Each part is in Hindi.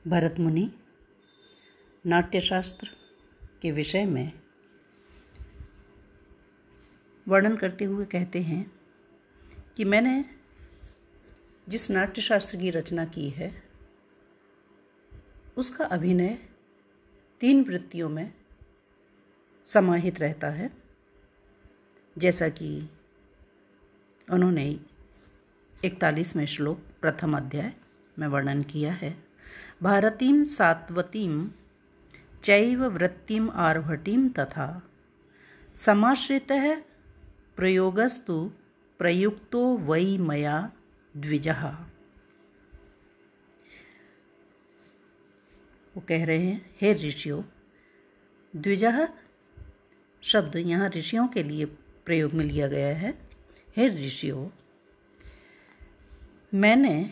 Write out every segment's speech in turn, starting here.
भरत मुनि नाट्यशास्त्र के विषय में वर्णन करते हुए कहते हैं कि मैंने जिस नाट्यशास्त्र की रचना की है उसका अभिनय 3 वृत्तियों में समाहित रहता है, जैसा कि उन्होंने 41वें श्लोक प्रथम अध्याय में वर्णन किया है। भारतीं सात्वतीं चैव वृत्तिम् आर्भटीं तथा समाश्रितः प्रयोगस्तु प्रयुक्तो वै मया द्विजः। वो कह रहे हैं, हे ऋषियों, द्विजः शब्द यहाँ ऋषियों के लिए प्रयोग में लिया गया है। हे ऋषियों, मैंने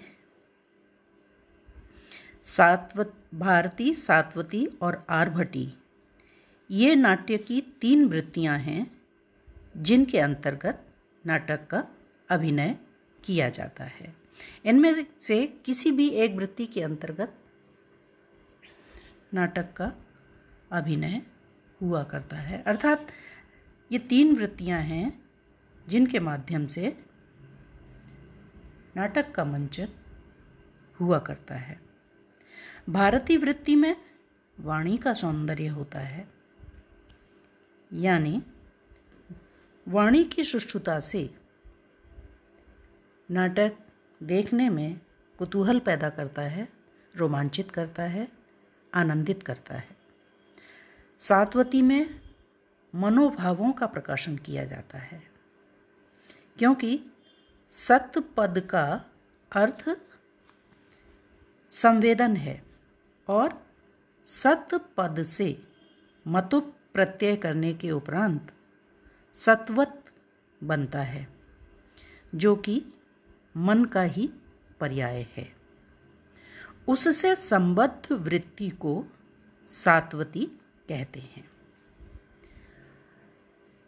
भारती, सात्वती और आर्भटी ये नाट्य की 3 वृत्तियां हैं जिनके अंतर्गत नाटक का अभिनय किया जाता है। इनमें से किसी भी एक वृत्ति के अंतर्गत नाटक का अभिनय हुआ करता है, अर्थात ये 3 वृत्तियां हैं जिनके माध्यम से नाटक का मंचन हुआ करता है। भारतीय वृत्ति में वाणी का सौंदर्य होता है, यानी वाणी की सुष्ठुता से नाटक देखने में कुतूहल पैदा करता है, रोमांचित करता है, आनंदित करता है। सात्वती में मनोभावों का प्रकाशन किया जाता है, क्योंकि सत पद का अर्थ संवेदन है और सत पद से मतु प्रत्यय करने के उपरांत सत्वत बनता है, जो कि मन का ही पर्याय है। उससे संबद्ध वृत्ति को सात्वती कहते हैं,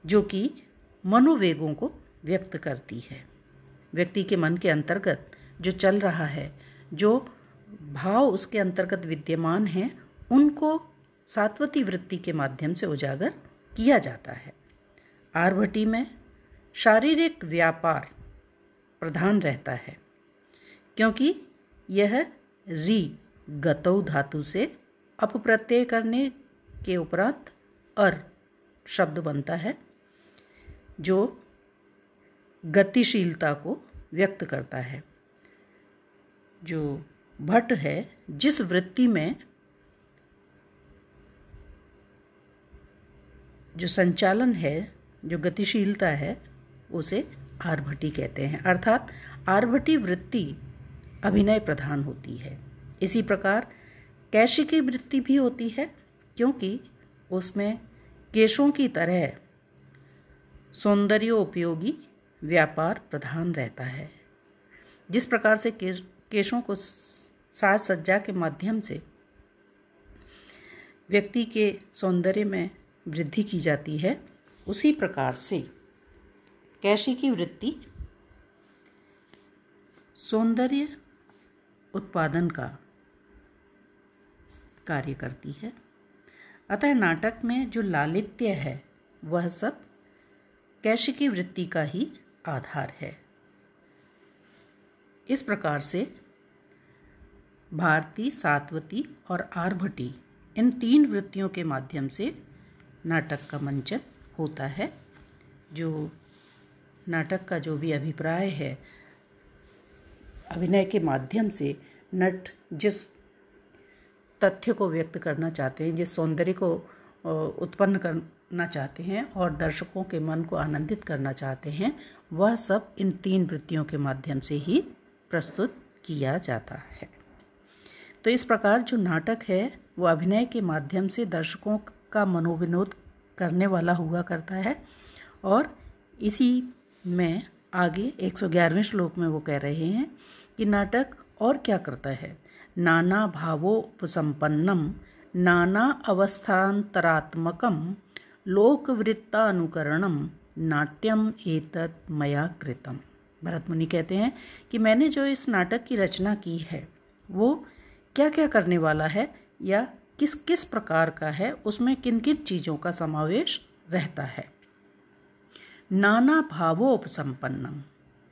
जो कि मनोवेगों को व्यक्त करती है। व्यक्ति के मन के अंतर्गत जो चल रहा है, जो भाव उसके अंतर्गत विद्यमान हैं, उनको सात्वती वृत्ति के माध्यम से उजागर किया जाता है। आर्भटी में शारीरिक व्यापार प्रधान रहता है, क्योंकि यह री गतौ धातु से अपप्रत्यय करने के उपरांत अर शब्द बनता है, जो गतिशीलता को व्यक्त करता है। जो भट्ट है, जिस वृत्ति में जो संचालन है, जो गतिशीलता है, उसे आर्भटी कहते हैं, अर्थात आर्भटी वृत्ति अभिनय प्रधान होती है। इसी प्रकार कैशिकी वृत्ति भी होती है, क्योंकि उसमें केशों की तरह सौंदर्योपयोगी व्यापार प्रधान रहता है। जिस प्रकार से केशों को साज सज्जा के माध्यम से व्यक्ति के सौंदर्य में वृद्धि की जाती है, उसी प्रकार से कैशिकी वृत्ति सौंदर्य उत्पादन का कार्य करती है। अतः नाटक में जो लालित्य है, वह सब कैशिकी वृत्ति का ही आधार है। इस प्रकार से भारती, सात्वती और आर्भटी इन 3 वृत्तियों के माध्यम से नाटक का मंचन होता है। जो नाटक का जो भी अभिप्राय है, अभिनय के माध्यम से नट जिस तथ्य को व्यक्त करना चाहते हैं, जिस सौंदर्य को उत्पन्न करना चाहते हैं और दर्शकों के मन को आनंदित करना चाहते हैं, वह सब इन 3 वृत्तियों के माध्यम से ही प्रस्तुत किया जाता है। तो इस प्रकार जो नाटक है, वो अभिनय के माध्यम से दर्शकों का मनोविनोद करने वाला हुआ करता है। और इसी में आगे 111वें श्लोक में वो कह रहे हैं कि नाटक और क्या करता है। नाना भावोपसंपन्नम नाना अवस्थांतरात्मकम लोकवृत्तानुकरणम नाट्यम एतत् मया कृतम। भरत मुनि कहते हैं कि मैंने जो इस नाटक की रचना की है वो क्या क्या करने वाला है या किस किस प्रकार का है, उसमें किन किन चीज़ों का समावेश रहता है। नाना भावोपसंपन्नम,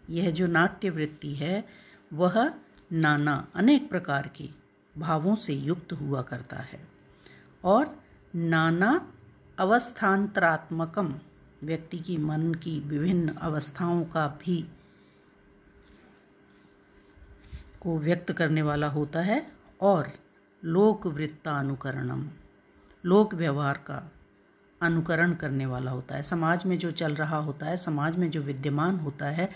यह जो नाट्य वृत्ति है वह नाना अनेक प्रकार के भावों से युक्त हुआ करता है। और नाना अवस्थान्तरात्मकम, व्यक्ति की मन की विभिन्न अवस्थाओं का भी को व्यक्त करने वाला होता है। और लोक वृत्तानुकरणम, लोक व्यवहार का अनुकरण करने वाला होता है। समाज में जो चल रहा होता है, समाज में जो विद्यमान होता है,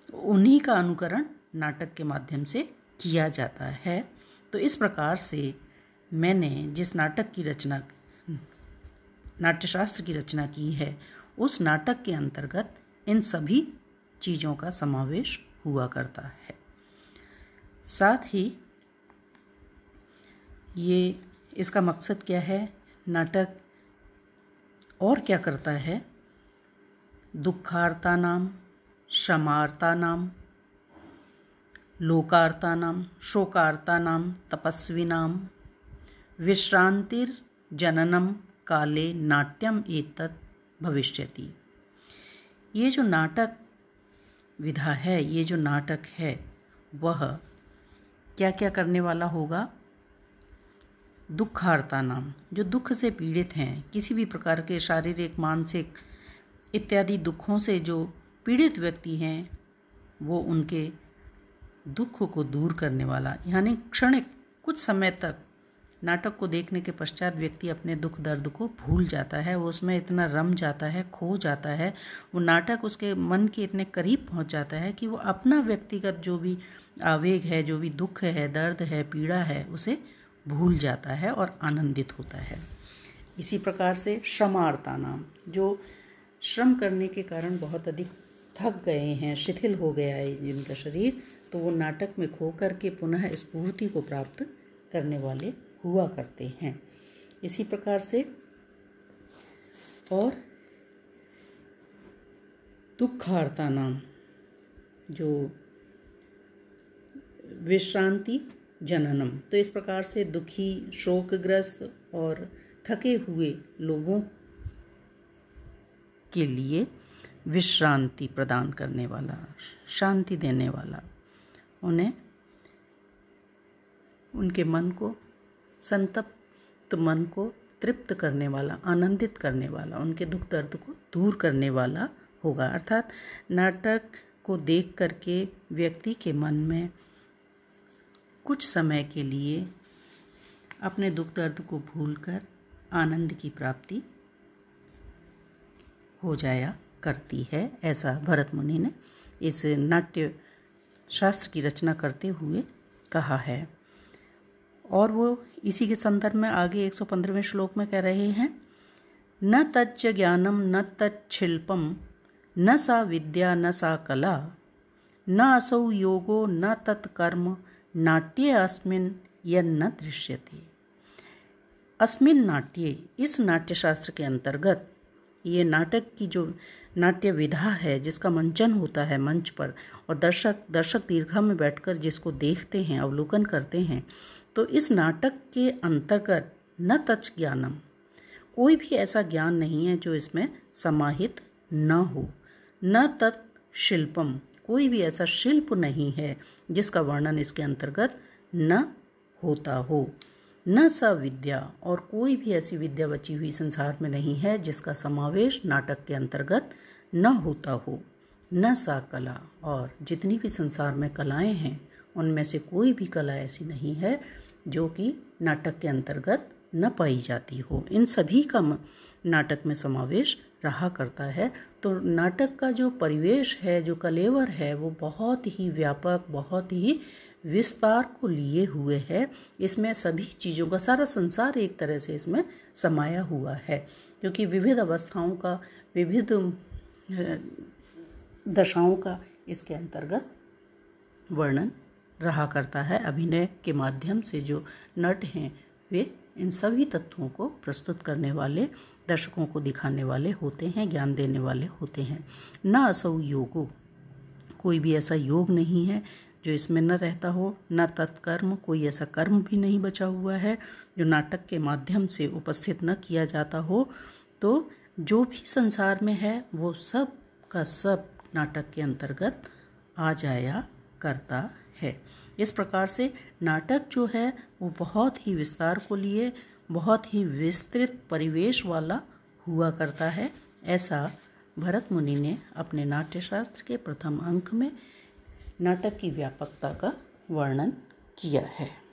उन्हीं का अनुकरण नाटक के माध्यम से किया जाता है। तो इस प्रकार से मैंने जिस नाटक की रचना, नाट्यशास्त्र की रचना की है, उस नाटक के अंतर्गत इन सभी चीज़ों का समावेश हुआ करता है। साथ ही ये इसका मकसद क्या है, नाटक और क्या करता है, दुखार्तानाम, शमार्तानाम, लोकार्तानाम, शोकार्तानाम, तपस्विनाम विश्रांतिर्जननम काले नाट्यम एतत् भविष्यति। ये जो नाटक विधा है, ये जो नाटक है, वह क्या क्या करने वाला होगा। दुखार्तानाम, जो दुख से पीड़ित हैं, किसी भी प्रकार के शारीरिक, मानसिक इत्यादि दुखों से जो पीड़ित व्यक्ति हैं, वो उनके दुख को दूर करने वाला, यानी क्षणिक कुछ समय तक नाटक को देखने के पश्चात व्यक्ति अपने दुख दर्द को भूल जाता है, वो उसमें इतना रम जाता है, खो जाता है, वो नाटक उसके मन के इतने करीब पहुंच जाता है कि वो अपना व्यक्तिगत जो भी आवेग है, जो भी दुख है, दर्द है, पीड़ा है, उसे भूल जाता है और आनंदित होता है। इसी प्रकार से श्रमार्तानाम, जो श्रम करने के कारण बहुत अधिक थक गए हैं, शिथिल हो गया है जिनका शरीर, तो वो नाटक में खो करके पुनः स्फूर्ति को प्राप्त करने वाले हुआ करते हैं। इसी प्रकार से और दुखार्तानाम, जो विश्रांति जननम, तो इस प्रकार से दुखी, शोकग्रस्त और थके हुए लोगों के लिए विश्रांति प्रदान करने वाला, शांति देने वाला, उन्हें उनके मन को, संतप्त मन को तृप्त करने वाला, आनंदित करने वाला, उनके दुख दर्द को दूर करने वाला होगा। अर्थात नाटक को देख करके व्यक्ति के मन में कुछ समय के लिए अपने दुख दर्द को भूलकर आनंद की प्राप्ति हो जाया करती है, ऐसा भरत मुनि ने इस नाट्य शास्त्र की रचना करते हुए कहा है। और वो इसी के संदर्भ में आगे 115वें श्लोक में कह रहे हैं, न तच्च ज्ञानम न तच्छिल्पम न सा विद्या न सा कला न असौ योगो न तत्कर्म नाट्ये अस्मिन् यन्न दृश्यते। अस्मिन् नाट्ये, इस नाट्यशास्त्र के अंतर्गत, ये नाटक की जो नाट्य विधा है, जिसका मंचन होता है मंच पर, और दर्शक दीर्घा में बैठकर जिसको देखते हैं, अवलोकन करते हैं, तो इस नाटक के अंतर्गत न तच्च ज्ञानम, कोई भी ऐसा ज्ञान नहीं है जो इसमें समाहित न हो, न तत् शिल्पम, कोई भी ऐसा शिल्प नहीं है जिसका वर्णन इसके अंतर्गत न होता हो, न सा विद्या, और कोई भी ऐसी विद्या बची हुई संसार में नहीं है जिसका समावेश नाटक के अंतर्गत न होता हो, न सा कला, और जितनी भी संसार में कलाएं हैं उनमें से कोई भी कला ऐसी नहीं है जो कि नाटक के अंतर्गत न पाई जाती हो। इन सभी का नाटक में समावेश रहा करता है। तो नाटक का जो परिवेश है, जो कलेवर है, वो बहुत ही व्यापक, बहुत ही विस्तार को लिए हुए है। इसमें सभी चीज़ों का, सारा संसार एक तरह से इसमें समाया हुआ है, क्योंकि विविध अवस्थाओं का, विविध दशाओं का इसके अंतर्गत वर्णन रहा करता है। अभिनय के माध्यम से जो नट हैं वे इन सभी तत्वों को प्रस्तुत करने वाले, दर्शकों को दिखाने वाले होते हैं, ज्ञान देने वाले होते हैं। न असौ योगो, कोई भी ऐसा योग नहीं है जो इसमें न रहता हो, न तत्कर्म, कोई ऐसा कर्म भी नहीं बचा हुआ है जो नाटक के माध्यम से उपस्थित न किया जाता हो। तो जो भी संसार में है वो सब का सब नाटक के अंतर्गत आ जाया करता है। इस प्रकार से नाटक जो है वो बहुत ही विस्तार को लिए बहुत ही विस्तृत परिवेश वाला हुआ करता है। ऐसा भरत मुनि ने अपने नाट्यशास्त्र के प्रथम अंक में नाटक की व्यापकता का वर्णन किया है।